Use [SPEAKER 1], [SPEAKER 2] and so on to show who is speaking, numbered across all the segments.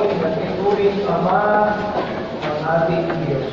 [SPEAKER 1] manumbalik at ituwing Ama ng ating Diyos.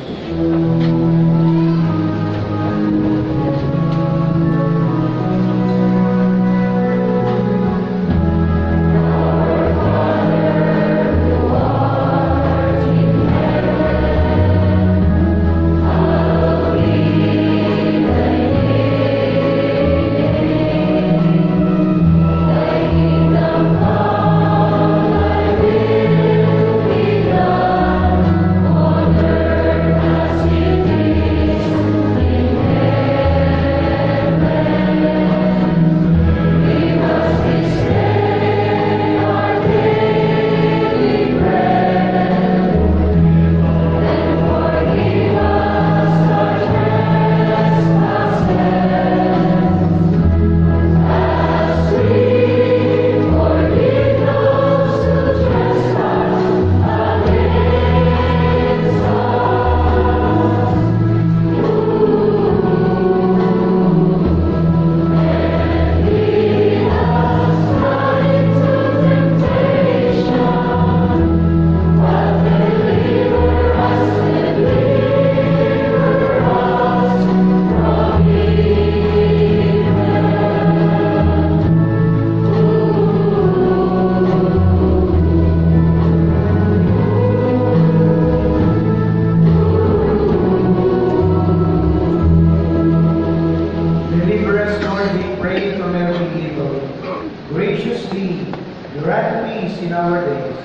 [SPEAKER 1] Graciously grant peace in our days,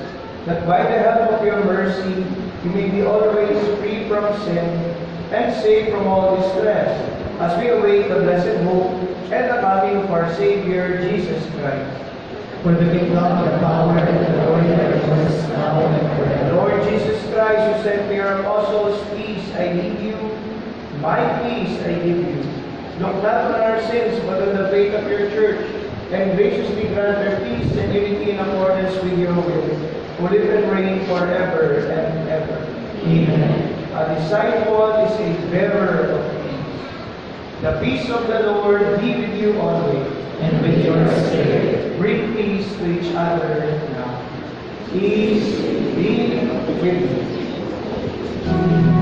[SPEAKER 1] that by the help of your mercy we may be always free from sin and safe from all distress, as we await the blessed hope and the coming of our Savior, Jesus Christ.
[SPEAKER 2] For the kingdom, the power, and the glory are yours now and forever.
[SPEAKER 1] Lord Jesus Christ, you said to your apostles, peace I leave you, my peace I give you. Look not on our sins, but on the faith of your church, and graciously grant their peace and unity in accordance with your will, who live and reign forever and ever.
[SPEAKER 2] Amen.
[SPEAKER 1] A disciple is a bearer of peace. The peace of the Lord be with you always.
[SPEAKER 2] And with your spirit.
[SPEAKER 1] Bring peace to each other now. Peace be with you.